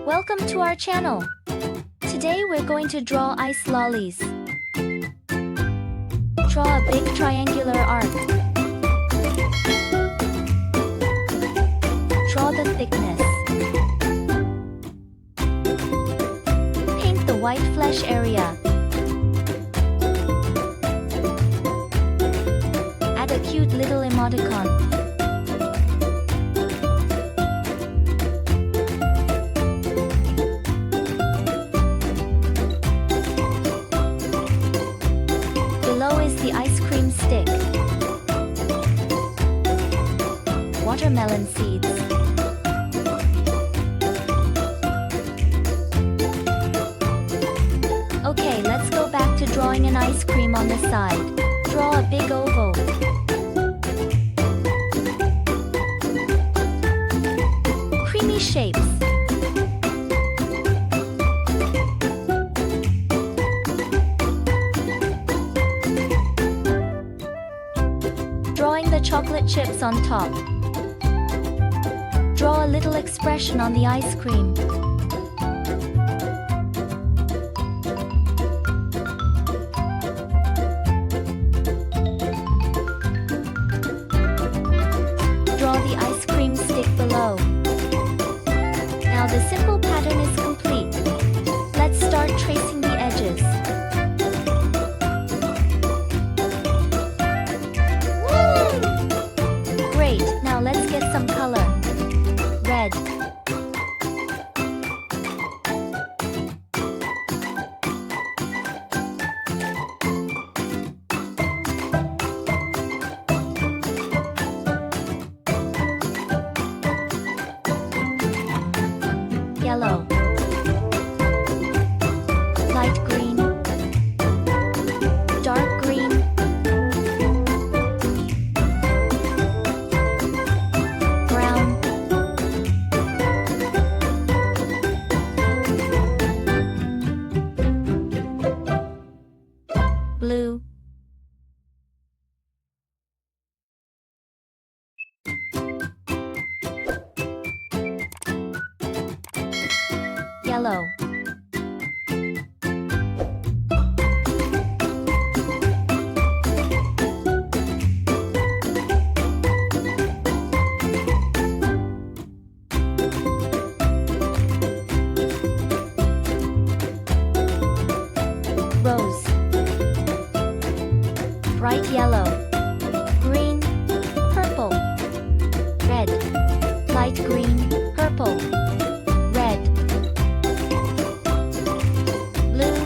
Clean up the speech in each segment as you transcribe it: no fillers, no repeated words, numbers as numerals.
Welcome to our channel. Today we're going to draw ice lollies. Draw a big triangular arc. Draw the thickness. Paint the white flesh area. Add a cute little emoticon. Below is the ice cream stick. Watermelon seeds. Okay, let's go back to drawing an ice cream on the side. Draw a big oval. Creamy shapes. Drawing the chocolate chips on top. Draw a little expression on the ice cream. Draw the ice cream stick below. Now the simple pattern is complete. Let's start tracing the edges. Great, now let's get some color. Red. Yellow. Light green. Dark green. Brown. Blue. Yellow. Rose. Bright yellow. Green. Purple. Red. Light green. Purple. Red. Blue.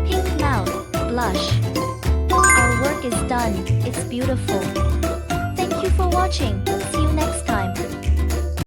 Pink mouth. Blush. Our work is done. It's beautiful. Thank you for watching. See you next time.